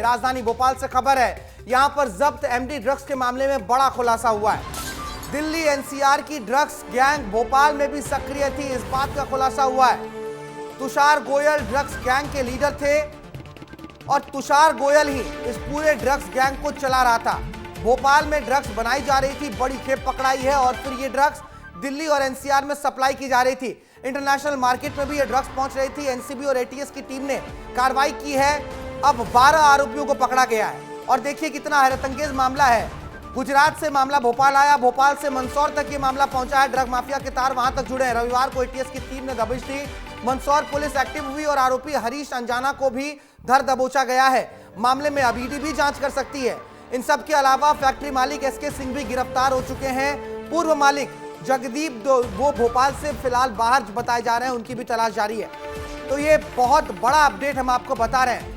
राजधानी भोपाल से खबर है, यहां पर जब्त एमडी ड्रग्स के मामले में बड़ा खुलासा हुआ है। दिल्ली एनसीआर की ड्रग्स गैंग भोपाल में भी सक्रिय थी, इस बात का खुलासा हुआ है। तुषार गोयल ड्रग्स गैंग के लीडर थे और तुषार गोयल ही इस पूरे ड्रग्स गैंग को चला रहा था। भोपाल में ड्रग्स बनाई जा रही थी, बड़ी खेप पकड़ाई है और फिर ये ड्रग्स दिल्ली और एनसीआर में सप्लाई की जा रही थी। इंटरनेशनल मार्केट में भी ये ड्रग्स पहुंच रही थी। एनसीबी और एटीएस की टीम ने कार्रवाई की है। अब 12 आरोपियों को पकड़ा गया है और देखिए कितना हैरतअंगेज मामला है। गुजरात से मामला भोपाल आया, भोपाल से मंदसौर तक ये मामला पहुंचा है। ड्रग माफिया के तार वहां तक जुड़े हैं। रविवार को एटीएस की टीम ने दबिश दी, मंदसौर पुलिस एक्टिव हुई और आरोपी हरीश अंजाना को भी धर दबोचा गया है। मामले में अब ईडी भी जांच कर सकती है। इन सब के अलावा फैक्ट्री मालिक एसके सिंह भी गिरफ्तार हो चुके हैं। पूर्व मालिक जगदीप वो भोपाल से फिलहाल बाहर बताए जा रहे हैं, उनकी भी तलाश जारी है। तो ये बहुत बड़ा अपडेट हम आपको बता रहे हैं।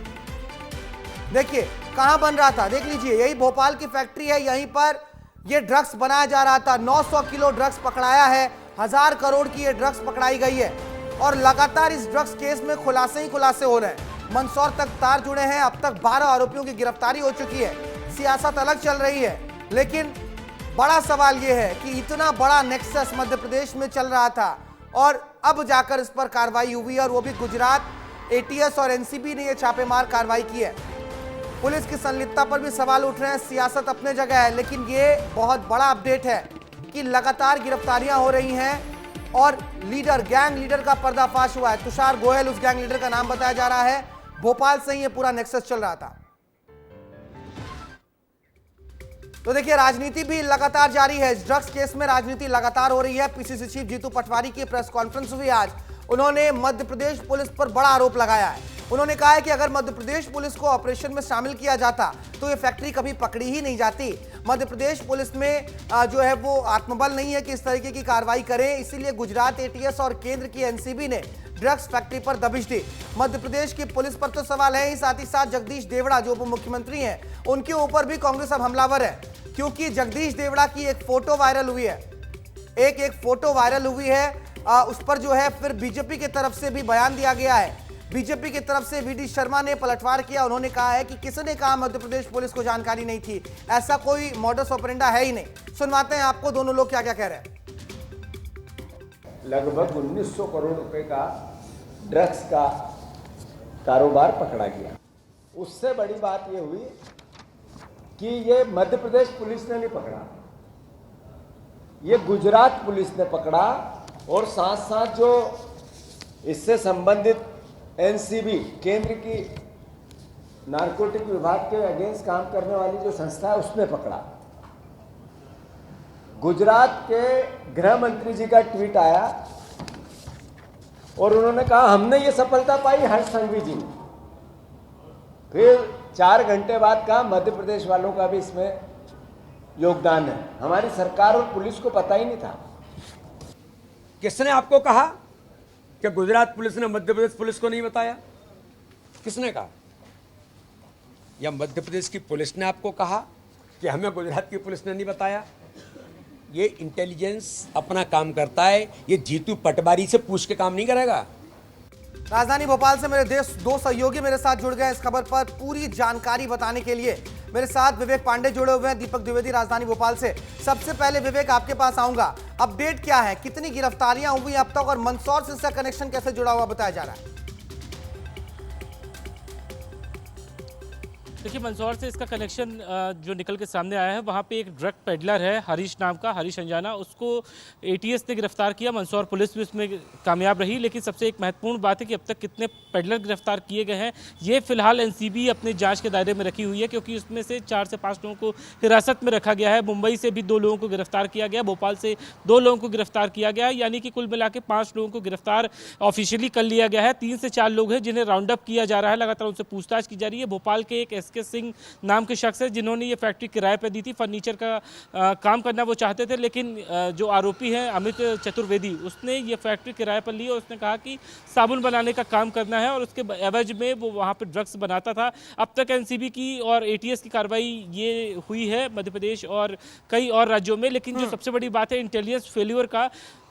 देखिए कहां बन रहा था, देख लीजिए, यही भोपाल की फैक्ट्री है, यहीं पर ये ड्रग्स बनाया जा रहा था। 900 किलो ड्रग्स पकड़ाया है, 1000 करोड़ की ये ड्रग्स पकड़ाई गई है और लगातार इस ड्रग्स केस में खुलासे ही खुलासे हो रहे हैं। मंदसौर तक तार जुड़े हैं। अब तक 12 आरोपियों की गिरफ्तारी हो चुकी है। सियासत अलग चल रही है, लेकिन बड़ा सवाल यह है कि इतना बड़ा नेक्सस मध्य प्रदेश में चल रहा था और अब जाकर इस पर कार्रवाई हुई है और वो भी गुजरात एटीएस और एनसीबी ने यह छापेमार कार्रवाई की है। पुलिस की संलिप्तता पर भी सवाल उठ रहे हैं। सियासत अपने जगह है, लेकिन ये बहुत बड़ा अपडेट है कि लगातार गिरफ्तारियां हो रही हैं और गैंग लीडर का पर्दाफाश हुआ है। तुषार गोयल उस गैंग लीडर का नाम बताया जा रहा है। भोपाल से ही ये पूरा नेक्सस चल रहा था। तो देखिए राजनीति भी लगातार जारी है। इस ड्रग्स केस में राजनीति लगातार हो रही है। पीसीसी चीफ जीतू पटवारी की प्रेस कॉन्फ्रेंस हुई आज। उन्होंने मध्य प्रदेश पुलिस पर बड़ा आरोप लगाया है। उन्होंने कहा है कि अगर मध्य प्रदेश पुलिस को ऑपरेशन में शामिल किया जाता तो ये फैक्ट्री कभी पकड़ी ही नहीं जाती। मध्य प्रदेश पुलिस में जो है वो आत्मबल नहीं है कि इस तरीके की कार्रवाई करें, इसीलिए गुजरात एटीएस और केंद्र की एनसीबी ने ड्रग्स फैक्ट्री पर दबिश दी। मध्य प्रदेश की पुलिस पर तो सवाल है ही, साथ ही साथ जगदीश देवड़ा जो उप मुख्यमंत्री हैं उनके ऊपर भी कांग्रेस अब हमलावर है, क्योंकि जगदीश देवड़ा की एक फोटो वायरल हुई है। एक फोटो वायरल हुई है, उस पर जो है फिर बीजेपी की तरफ से भी बयान दिया गया है। बीजेपी की तरफ से वीडी शर्मा ने पलटवार किया। उन्होंने कहा है कि किसने कहा मध्य प्रदेश पुलिस को जानकारी नहीं थी, ऐसा कोई मॉडस ऑपरेंडा है ही नहीं। सुनवाते हैं आपको दोनों लोग क्या क्या कह रहे हैं। लगभग 1900 करोड़ रुपए का ड्रग्स का कारोबार पकड़ा गया। उससे बड़ी बात यह हुई कि ये मध्य प्रदेश पुलिस ने नहीं पकड़ा, ये गुजरात पुलिस ने पकड़ा और साथ साथ जो इससे संबंधित एनसीबी केंद्र की नारकोटिक विभाग के अगेंस्ट काम करने वाली जो संस्था है उसने पकड़ा। गुजरात के गृह मंत्री जी का ट्वीट आया और उन्होंने कहा हमने ये सफलता पाई हर्ष संघवी जी ने। फिर 4 घंटे बाद कहा मध्य प्रदेश वालों का भी इसमें योगदान है। हमारी सरकार और पुलिस को पता ही नहीं था। किसने आपको कहा कि गुजरात पुलिस ने मध्य प्रदेश पुलिस को नहीं बताया? किसने कहा? या मध्य प्रदेश की पुलिस ने आपको कहा कि हमें गुजरात की पुलिस ने नहीं बताया? ये इंटेलिजेंस अपना काम करता है, ये जीतू पटवारी से पूछ के काम नहीं करेगा। राजधानी भोपाल से मेरे दो सहयोगी मेरे साथ जुड़ गए इस खबर पर पूरी जानकारी बताने के लिए। मेरे साथ विवेक पांडे जुड़े हुए हैं, दीपक द्विवेदी राजधानी भोपाल से। सबसे पहले विवेक आपके पास आऊंगा, अपडेट क्या है, कितनी गिरफ्तारियां हुई अब तक और मंदसौर से इसका कनेक्शन कैसे जुड़ा हुआ बताया जा रहा है? देखिए मंदसौर से इसका कनेक्शन जो निकल के सामने आया है, वहाँ पे एक ड्रग पेडलर है हरीश नाम का, हरीश अंजाना, उसको एटीएस ने गिरफ्तार किया। मंदसौर पुलिस भी उसमें कामयाब रही। लेकिन सबसे एक महत्वपूर्ण बात है कि अब तक कितने पेडलर गिरफ्तार किए गए हैं ये फिलहाल एनसीबी अपने जांच के दायरे में रखी हुई है, क्योंकि उसमें से 4 से 5 लोगों को हिरासत में रखा गया है। मुंबई से भी 2 लोगों को गिरफ्तार किया गया, भोपाल से 2 लोगों को गिरफ्तार किया गया है, यानी कि कुल मिला के 5 लोगों को गिरफ्तार ऑफिशियली कर लिया गया है। 3 से 4 लोग हैं जिन्हें राउंड अप किया जा रहा है, लगातार उनसे पूछताछ की जा रही है। भोपाल के एक एसके सिंह नाम के शख्स है जिन्होंने ये फैक्ट्री किराए पर दी थी। फर्नीचर का काम करना वो चाहते थे, लेकिन जो आरोपी है अमित चतुर्वेदी, उसने ये फैक्ट्री किराए पर ली और उसने कहा कि साबुन बनाने का काम करना है और उसके एवज में वो वहाँ पे ड्रग्स बनाता था। अब तक एनसीबी की और एटीएस की कार्रवाई ये हुई है मध्य प्रदेश और कई और राज्यों में। लेकिन जो सबसे बड़ी बात है इंटेलिजेंस फेल्यूर का,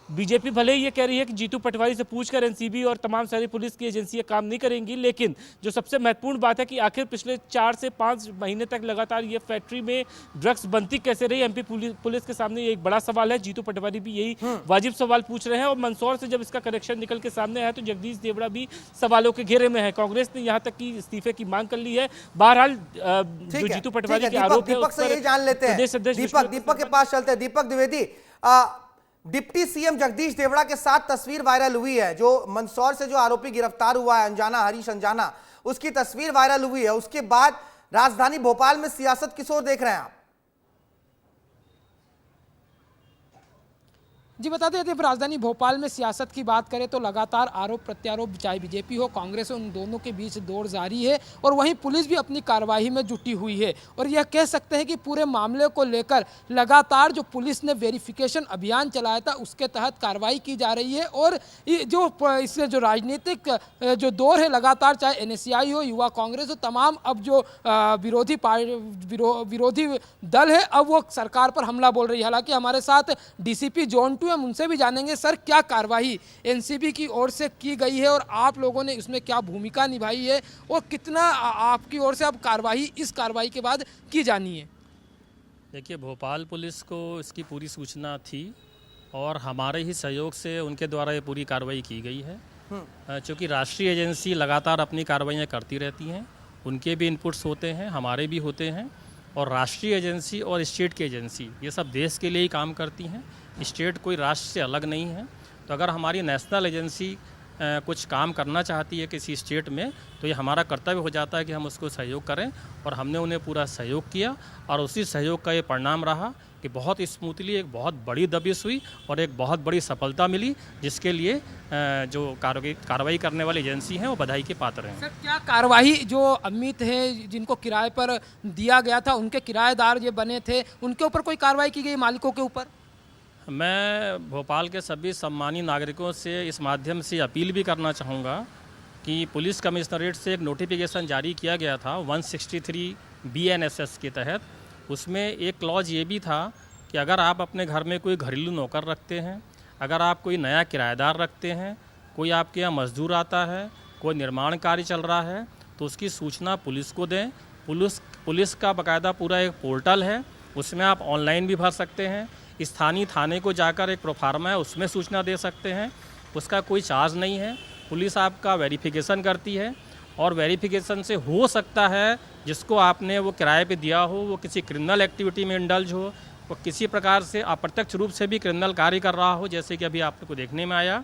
बीजेपी भले ही ये कह रही है कि जीतू पटवारी से पूछकर एनसीबी और तमाम सारी पुलिस की एजेंसियां काम नहीं करेंगी, लेकिन जो सबसे महत्वपूर्ण बात है कि आखिर पिछले 4 से 5 महीने तक लगातार ये फैक्ट्री में ड्रग्स बनती कैसे रही, एमपी पुलिस के सामने ये एक बड़ा सवाल है। जीतू पटवारी भी यही वाजिब सवाल पूछ रहे हैं और मंदसौर से जब इसका कनेक्शन निकल के सामने आया तो जगदीश देवड़ा भी सवालों के घेरे में है। कांग्रेस ने यहाँ तक कि इस्तीफे की मांग कर ली है। बहरहाल जो जीतू पटवारी के आरोप है दीपक से यही जान लेते हैं। दीपक के पास चलते हैं। दीपक द्विवेदी, डिप्टी सीएम जगदीश देवड़ा के साथ तस्वीर वायरल हुई है। जो मंदसौर से जो आरोपी गिरफ्तार हुआ है अंजाना, हरीश अंजाना, उसकी तस्वीर वायरल हुई है। उसके बाद राजधानी भोपाल में सियासत किस ओर देख रहे हैं आप? जी बता दें, यदि राजधानी भोपाल में सियासत की बात करें तो लगातार आरोप प्रत्यारोप, चाहे बीजेपी हो कांग्रेस हो, उन दोनों के बीच दौड़ जारी है और वहीं पुलिस भी अपनी कार्रवाई में जुटी हुई है। और यह कह सकते हैं कि पूरे मामले को लेकर लगातार जो पुलिस ने वेरिफिकेशन अभियान चलाया था उसके तहत कार्रवाई की जा रही है। और जो इससे जो राजनीतिक जो दौर है लगातार, चाहे एनएसयूआई हो, युवा कांग्रेस हो, तमाम अब जो विरोधी दल है अब वो सरकार पर हमला बोल रही है। हालांकि हमारे साथ डीसीपी जोन 2 हम उनसे भी जानेंगे, सर क्या कार्रवाई एनसीबी की ओर से की गई है और आप लोगों ने इसमें क्या भूमिका निभाई है और कितना आपकी ओर से अब कार्रवाई इस कार्रवाई के बाद की जानी है? देखिए, भोपाल पुलिस को इसकी पूरी सूचना थी और हमारे ही सहयोग से उनके द्वारा ये पूरी कार्रवाई की गई है। चूँकि राष्ट्रीय एजेंसी लगातार अपनी कार्रवाइयाँ करती रहती हैं, उनके भी इनपुट्स होते हैं, हमारे भी होते हैं। और राष्ट्रीय एजेंसी और स्टेट की एजेंसी ये सब देश के लिए ही काम करती हैं। स्टेट कोई राष्ट्र से अलग नहीं है। तो अगर हमारी नेशनल एजेंसी कुछ काम करना चाहती है किसी स्टेट में तो ये हमारा कर्तव्य हो जाता है कि हम उसको सहयोग करें, और हमने उन्हें पूरा सहयोग किया और उसी सहयोग का ये परिणाम रहा कि बहुत स्मूथली एक बहुत बड़ी दबिश हुई और एक बहुत बड़ी सफलता मिली, जिसके लिए जो कार्रवाई करने वाली एजेंसी हैं वो बधाई के पात्र हैं। सर क्या कार्रवाई, जो अमित है जिनको किराए पर दिया गया था, उनके किराएदार जो बने थे, उनके ऊपर कोई कार्रवाई की गई मालिकों के ऊपर? मैं भोपाल के सभी सम्मानित नागरिकों से इस माध्यम से अपील भी करना चाहूँगा कि पुलिस कमिश्नरेट से एक नोटिफिकेशन जारी किया गया था 163 BNSS के तहत। उसमें एक क्लॉज ये भी था कि अगर आप अपने घर में कोई घरेलू नौकर रखते हैं, अगर आप कोई नया किराएदार रखते हैं, कोई आपके यहाँ मजदूर आता है, कोई निर्माण कार्य चल रहा है, तो उसकी सूचना पुलिस को दें। पुलिस का बाकायदा पूरा एक पोर्टल है, उसमें आप ऑनलाइन भी भर सकते हैं। स्थानीय थाने को जाकर एक प्रोफार्मा है उसमें सूचना दे सकते हैं, उसका कोई चार्ज नहीं है। पुलिस आपका वेरिफिकेशन करती है और वेरिफिकेशन से हो सकता है जिसको आपने वो किराए पे दिया हो वो किसी क्रिमिनल एक्टिविटी में इंडल्ज हो, वो किसी प्रकार से अप्रत्यक्ष रूप से भी क्रिमिनल कार्य कर रहा हो, जैसे कि अभी आप लोग को देखने में आया।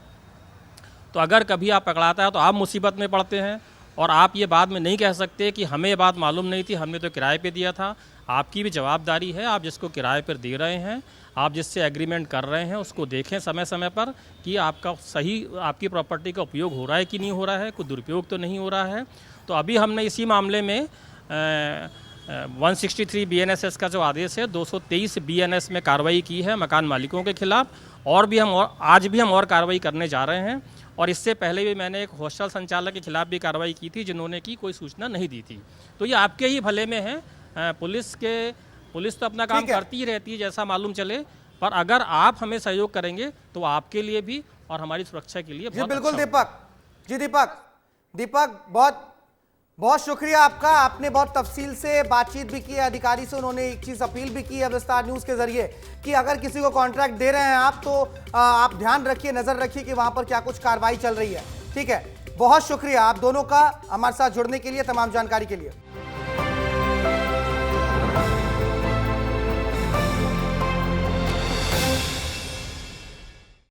तो अगर कभी आप पकड़ाता है तो आप मुसीबत में पड़ते हैं और आप ये बाद में नहीं कह सकते कि हमें ये बात मालूम नहीं थी, हमने तो किराए पे दिया था। आपकी भी जवाबदारी है, आप जिसको किराए पर दे रहे हैं, आप जिससे एग्रीमेंट कर रहे हैं, उसको देखें समय समय पर कि आपका सही आपकी प्रॉपर्टी का उपयोग हो रहा है कि नहीं हो रहा है, कोई दुरुपयोग तो नहीं हो रहा है। तो अभी हमने इसी मामले में 163 BNSS का जो आदेश है 223 BNS में कार्रवाई की है मकान मालिकों के खिलाफ, और भी हम आज भी हम और कार्रवाई करने जा रहे हैं। और इससे पहले भी मैंने एक हॉस्टल संचालक के खिलाफ भी कार्रवाई की थी जिन्होंने की कोई सूचना नहीं दी थी। तो ये आपके ही भले में है। पुलिस तो अपना काम करती ही रहती है जैसा मालूम चले, पर अगर आप हमें सहयोग करेंगे तो आपके लिए भी और हमारी सुरक्षा के लिए बहुत बिल्कुल। अच्छा दीपक जी, दीपक बहुत बहुत शुक्रिया आपका। आपने बहुत तफसील से बातचीत भी की है अधिकारी से, उन्होंने एक चीज अपील भी की है विस्तार न्यूज के जरिए कि अगर किसी को कॉन्ट्रैक्ट दे रहे हैं आप तो आप ध्यान रखिए, नजर रखिए कि वहां पर क्या कुछ कार्रवाई चल रही है। ठीक है, बहुत शुक्रिया आप दोनों का हमारे साथ जुड़ने के लिए, तमाम जानकारी के लिए।